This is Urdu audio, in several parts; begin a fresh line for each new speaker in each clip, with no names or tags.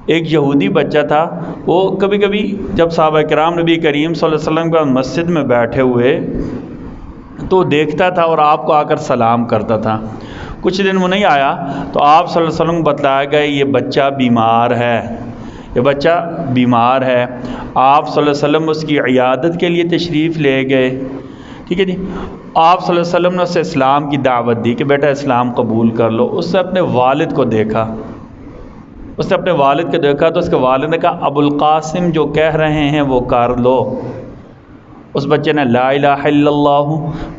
ایک یہودی بچہ تھا، وہ کبھی کبھی جب صحابہ کرام نبی کریم صلی اللہ علیہ وسلم کا مسجد میں بیٹھے ہوئے تو دیکھتا تھا اور آپ کو آ کر سلام کرتا تھا۔ کچھ دن وہ نہیں آیا تو آپ صلی اللہ علیہ وسلم کو بتلایا گیا یہ بچہ بیمار ہے، یہ بچہ بیمار ہے۔ آپ صلی اللہ علیہ وسلم اس کی عیادت کے لیے تشریف لے گئے، ٹھیک ہے جی۔ آپ صلی اللہ علیہ وسلم نے اسے اسلام کی دعوت دی کہ بیٹا اسلام قبول کر لو۔ اس نے اپنے والد کو دیکھا، اس نے اپنے والد کو دیکھا تو اس کے والد نے کہا ابو القاسم جو کہہ رہے ہیں وہ کر لو۔ اس بچے نے لا الہ الا اللہ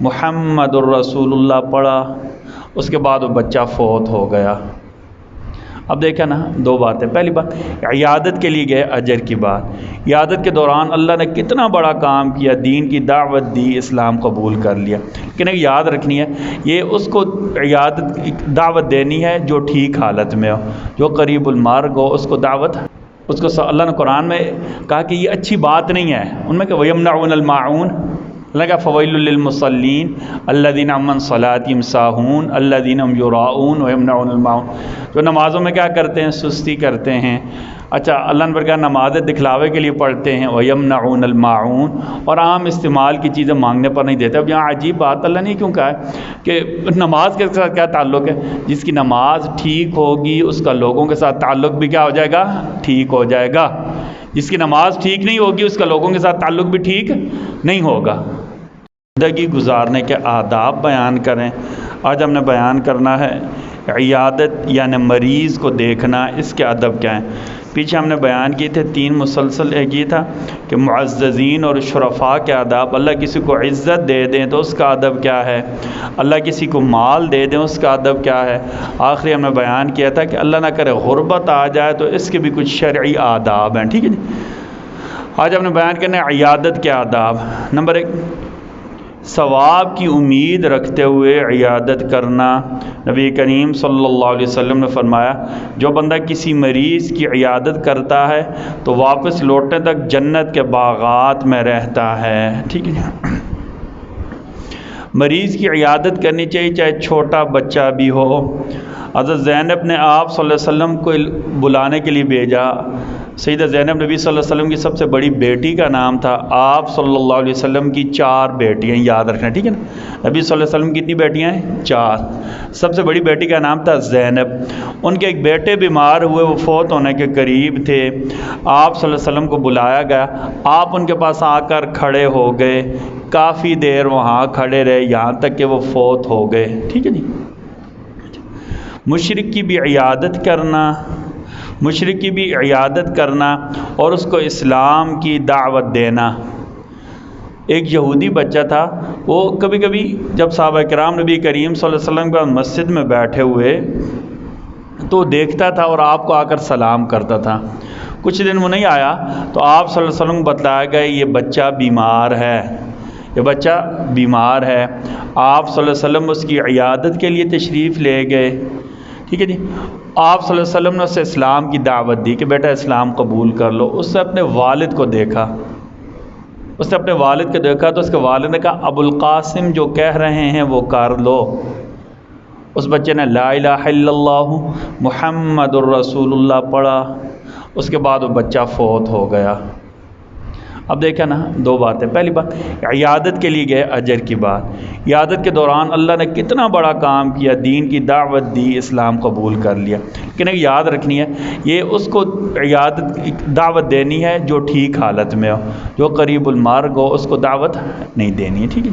محمد الرسول اللہ پڑھا، اس کے بعد وہ بچہ فوت ہو گیا۔ اب دیکھا نا دو باتیں، پہلی بات عیادت کے لیے گئے، اجر کی بات، عیادت کے دوران اللہ نے کتنا بڑا کام کیا، دین کی دعوت دی، اسلام قبول کر لیا۔ لیکن ایک یاد رکھنی ہے، یہ اس کو عیادت دعوت دینی ہے جو ٹھیک حالت میں ہو، جو قریب المرگ ہو، اس کو دعوت، اس کو اللہ نے قرآن میں کہا کہ یہ اچھی بات نہیں ہے۔ ان میں کہ وَيَمْنَعُونَ الْمَاعُونَ، اللہ کا فویل للمصلین الذین هم عن صلاتهم ساہون الذین هم یراؤون ویمنعون الماعون، جو نمازوں میں کیا کرتے ہیں، سستی کرتے ہیں۔ اچھا، اللہ نے برکا نمازیں دکھلاوے کے لیے پڑھتے ہیں، ویمنعون الماعون، اور عام استعمال کی چیزیں مانگنے پر نہیں دیتے۔ اب یہاں عجیب بات اللہ نے کیوں کہا ہے کہ نماز کے ساتھ کیا تعلق ہے؟ جس کی نماز ٹھیک ہوگی اس کا لوگوں کے ساتھ تعلق بھی کیا ہو جائے گا، ٹھیک ہو جائے گا۔ جس کی نماز ٹھیک نہیں ہوگی اس کا لوگوں کے ساتھ تعلق بھی ٹھیک نہیں ہوگا۔ زندگی گزارنے کے آداب بیان کریں۔ آج ہم نے بیان کرنا ہے عیادت یعنی مریض کو دیکھنا، اس کے ادب کیا ہیں۔ پیچھے ہم نے بیان کیے تھے 3 مسلسل، ایک یہ تھا کہ معززین اور شرفاء کے آداب، اللہ کسی کو عزت دے دیں تو اس کا ادب کیا ہے، اللہ کسی کو مال دے دیں اس کا ادب کیا ہے۔ آخری ہم نے بیان کیا تھا کہ اللہ نہ کرے غربت آ جائے تو اس کے بھی کچھ شرعی آداب ہیں، ٹھیک ہے جی۔ آج ہم نے بیان کرنا ہے عیادت کے آداب۔ نمبر 1، ثواب کی امید رکھتے ہوئے عیادت کرنا۔ نبی کریم صلی اللہ علیہ وسلم نے فرمایا جو بندہ کسی مریض کی عیادت کرتا ہے تو واپس لوٹنے تک جنت کے باغات میں رہتا ہے، ٹھیک ہے۔ مریض کی عیادت کرنی چاہیے، چاہے چھوٹا بچہ بھی ہو۔ حضرت زینب نے آپ صلی اللہ علیہ وسلم کو بلانے کے لیے بھیجا۔ سیدہ زینب نبی صلی اللہ علیہ وسلم کی سب سے بڑی بیٹی کا نام تھا۔ آپ صلی اللہ علیہ وسلم کی 4 بیٹیاں، یاد رکھنا، ٹھیک ہے نا۔ نبی صلی اللہ علیہ وسلم کی کتنی بیٹیاں ہیں؟ 4۔ سب سے بڑی بیٹی کا نام تھا زینب۔ ان کے ایک بیٹے بیمار ہوئے، وہ فوت ہونے کے قریب تھے۔ آپ صلی اللہ علیہ وسلم کو بلایا گیا، آپ ان کے پاس آ کر کھڑے ہو گئے، کافی دیر وہاں کھڑے رہے یہاں تک کہ وہ فوت ہو گئے، ٹھیک ہے جی۔ مشرک کی بھی عیادت کرنا، مشرک کی بھی عیادت کرنا اور اس کو اسلام کی دعوت دینا۔ ایک یہودی بچہ تھا، وہ کبھی کبھی جب صحابہ کرام نبی کریم صلی اللہ علیہ وسلم کا مسجد میں بیٹھے ہوئے تو دیکھتا تھا اور آپ کو آ کر سلام کرتا تھا۔ کچھ دن وہ نہیں آیا تو آپ صلی اللہ علیہ وسلم کو بتلایا گیا یہ بچہ بیمار ہے، یہ بچہ بیمار ہے۔ آپ صلی اللہ علیہ وسلم اس کی عیادت کے لیے تشریف لے گئے، ٹھیک ہے جی۔ آپ صلی اللہ علیہ وسلم نے اسے اسلام کی دعوت دی کہ بیٹا اسلام قبول کر لو۔ اس نے اپنے والد کو دیکھا، اس نے اپنے والد کو دیکھا تو اس کے والد نے کہا ابو القاسم جو کہہ رہے ہیں وہ کر لو۔ اس بچے نے لا الہ الا اللہ محمد الرسول اللہ پڑھا، اس کے بعد وہ بچہ فوت ہو گیا۔ اب دیکھا نا دو باتیں، پہلی بات عیادت کے لیے گئے، اجر کی بات، عیادت کے دوران اللہ نے کتنا بڑا کام کیا، دین کی دعوت دی، اسلام قبول کر لیا۔ لیکن ایک یاد رکھنی ہے، یہ اس کو عیادت دعوت دینی ہے جو ٹھیک حالت میں ہو، جو قریب المرگ ہو، اس کو دعوت نہیں دینی ہے، ٹھیک ہے۔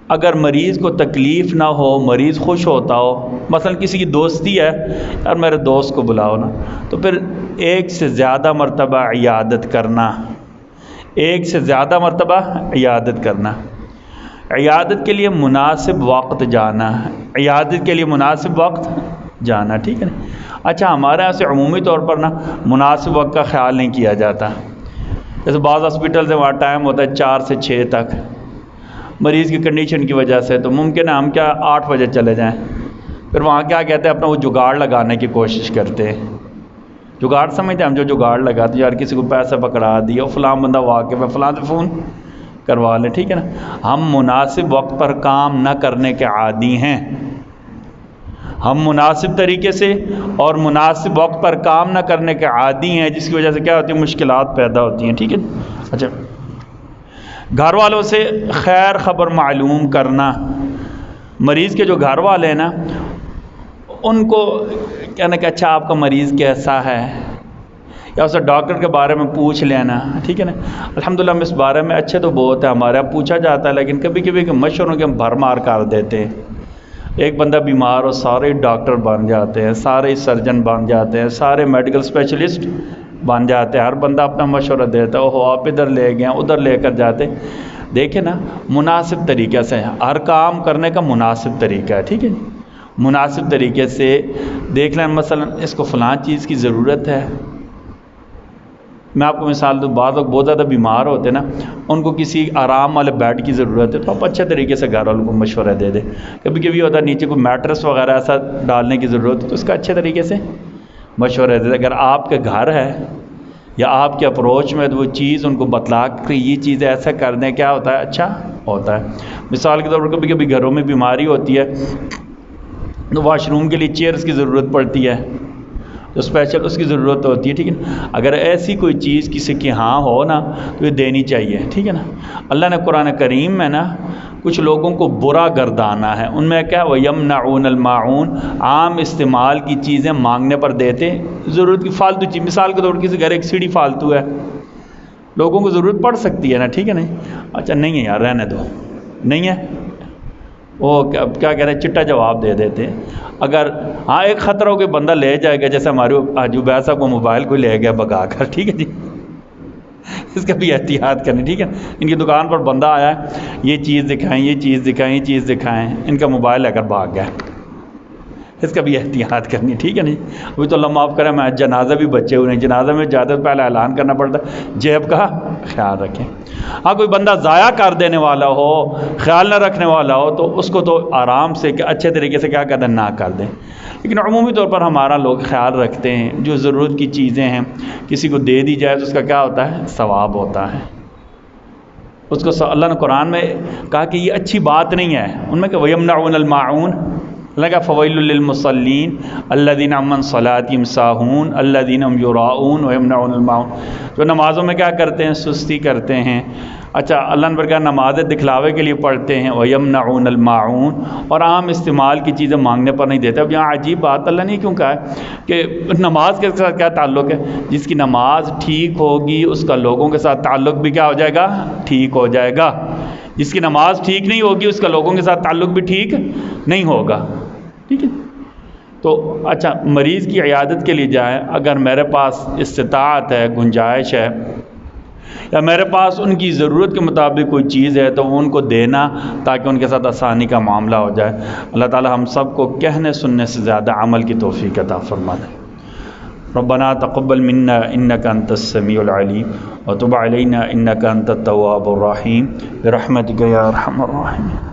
اگر مریض کو تکلیف نہ ہو، مریض خوش ہوتا ہو، مثلا کسی کی دوستی ہے، یار میرے دوست کو بلاؤ نا، تو پھر 1 سے زیادہ مرتبہ عیادت کرنا، 1 سے زیادہ مرتبہ عیادت کرنا۔ عیادت کے لیے مناسب وقت جانا، عیادت کے لیے مناسب وقت جانا، ٹھیک ہے نا۔ اچھا، ہمارے یہاں سے عمومی طور پر نا مناسب وقت کا خیال نہیں کیا جاتا۔ جیسے بعض ہاسپٹل سے وہاں ٹائم ہوتا ہے 4 سے 6 تک، مریض کی کنڈیشن کی وجہ سے تو ممکن ہے ہم کیا 8 بجے چلے جائیں، پھر وہاں کیا کہتے ہیں اپنا وہ جگاڑ لگانے کی کوشش کرتے ہیں۔ جگاڑ سمجھتے ہیں ہم، جو جگاڑ لگاتے ہیں، یار کسی کو پیسہ پکڑا دیا، فلاں بندہ واقف ہے، فلاں سے فون کروا لیں، ٹھیک ہے نا۔ ہم مناسب وقت پر کام نہ کرنے کے عادی ہیں۔ ہم مناسب طریقے سے اور مناسب وقت پر کام نہ کرنے کے عادی ہیں، جس کی وجہ سے کیا ہوتی ہے، مشکلات پیدا ہوتی ہیں. ٹھیک ہے. اچھا، گھر والوں سے خیر خبر معلوم کرنا. مریض کے جو گھر والے ہیں نا، ان کو کہنا کہ اچھا آپ کا مریض کیسا ہے، یا اسے ڈاکٹر کے بارے میں پوچھ لینا. ٹھیک ہے نا. الحمدللہ ہم اس بارے میں اچھے تو بہت ہے، ہمارے یہاں پوچھا جاتا ہے، لیکن کبھی کبھی مشوروں کے ہم بھر مار کر دیتے ہیں. ایک بندہ بیمار ہو، سارے ڈاکٹر بن جاتے ہیں، سارے سرجن بن جاتے ہیں، سارے میڈیکل اسپیشلسٹ بن جاتے ہیں. ہر بندہ اپنا مشورہ دیتا ہے، اوہ آپ ادھر لے گئے ادھر لے کر جاتے. دیکھیں نا، مناسب طریقے سے ہر کام کرنے کا مناسب طریقہ ہے. ٹھیک ہے. مناسب طریقے سے دیکھ لیں، مثلا اس کو فلاں چیز کی ضرورت ہے. میں آپ کو مثال دوں، بعض لوگ بہت زیادہ بیمار ہوتے ہیں نا، ان کو کسی آرام والے بیڈ کی ضرورت ہے، تو آپ اچھے طریقے سے گھر والوں کو مشورہ دے دیں. کبھی کبھی ہوتا ہے نیچے کوئی میٹرس وغیرہ ایسا ڈالنے کی ضرورت ہے، تو اس کا اچھے طریقے سے مشورہ دے دیں. اگر آپ کے گھر ہے یا آپ کے اپروچ میں، تو وہ چیز ان کو بتلا کہ یہ چیز ایسا کرنے کیا ہوتا ہے، اچھا ہوتا ہے. مثال کے طور پر کبھی کبھی گھروں میں بیماری ہوتی ہے تو واش روم کے لیے چیئرز کی ضرورت پڑتی ہے، تو اسپیشل اس کی ضرورت ہوتی ہے. ٹھیک ہے. اگر ایسی کوئی چیز کسی کے ہاں ہو نا، تو یہ دینی چاہیے. ٹھیک ہے نا. اللہ نے قرآن کریم میں نا کچھ لوگوں کو برا گردانا ہے. ان میں کیا، وَيَمْنَعُونَ الْمَاعُونَ، عام استعمال کی چیزیں مانگنے پر دیتے. ضرورت کی فالتو چیز، مثال کے طور پر کسی گھر ایک سیڑھی فالتو ہے، لوگوں کو ضرورت پڑ سکتی ہے نا. ٹھیک ہے نا. اچھا نہیں ہے یار، رہنے دو، نہیں ہے، وہ کیا کہہ رہے ہیں، چٹا جواب دے دیتے. اگر ہاں ایک خطرہ ہو کہ بندہ لے جائے گا، جیسے ہمارے حاجی عبید صاحب کو موبائل کو لے گیا بگا کر. ٹھیک ہے جی، اس کا بھی احتیاط کرنی. ٹھیک ہے. ان کی دکان پر بندہ آیا ہے، یہ چیز دکھائیں، یہ چیز دکھائیں، یہ چیز دکھائیں، ان کا موبائل لے کر بھاگ گیا، اس کا بھی احتیاط کرنی. ٹھیک ہے نہیں. ابھی تو اللہ معاف کرے، میں جنازہ بھی بچے ہوئے ہیں، جنازہ میں جاتے تو پہلے اعلان کرنا پڑتا ہے جیب کا خیال رکھیں. ہاں کوئی بندہ ضائع کر دینے والا ہو، خیال نہ رکھنے والا ہو، تو اس کو تو آرام سے کہ اچھے طریقے سے کیا کہتے ہیں، نہ کر دیں. لیکن عمومی طور پر ہمارا لوگ خیال رکھتے ہیں. جو ضرورت کی چیزیں ہیں کسی کو دے دی جائے تو اس کا کیا ہوتا ہے، ثواب ہوتا ہے. اس کو اللہ نے قرآن میں کہا کہ یہ اچھی بات نہیں ہے. ان میں کہ وَيَمْنَعُونَ الْمَاعُونَ، اللہ کا فَوَيْلٌ لِّلْمُصَلِّينَ الَّذِينَ عَنْ صَلَاتِهِمْ سَاهُونَ الَّذِينَ هُمْ يُرَاءُونَ وَيَمْنَعُونَ الْمَاعُونَ، جو نمازوں میں کیا کرتے ہیں، سستی کرتے ہیں. اچھا، اللہ نے برکہ نمازیں دکھلاوے کے لیے پڑھتے ہیں. وَيَمْنَعُونَ الْمَاعُونَ، اور عام استعمال کی چیزیں مانگنے پر نہیں دیتے. اب یہاں عجیب بات اللہ نے کیوں کہا ہے کہ نماز کے ساتھ کیا تعلق ہے؟ جس کی نماز ٹھیک ہوگی اس کا لوگوں کے ساتھ تعلق بھی کیا ہو جائے گا، ٹھیک ہو جائے گا. جس کی نماز ٹھیک نہیں ہوگی اس کا لوگوں کے ساتھ تعلق بھی ٹھیک نہیں ہوگا. ٹھیک ہے. تو اچھا، مریض کی عیادت کے لیے جائیں، اگر میرے پاس استطاعت ہے، گنجائش ہے، یا میرے پاس ان کی ضرورت کے مطابق کوئی چیز ہے، تو ان کو دینا تاکہ ان کے ساتھ آسانی کا معاملہ ہو جائے. اللہ تعالی ہم سب کو کہنے سننے سے زیادہ عمل کی توفیق عطا فرما دے. ربنا تقبل منا انك انت السميع العليم وتب علينا انك انت التواب الرحيم برحمتك يا ارحم الراحمين.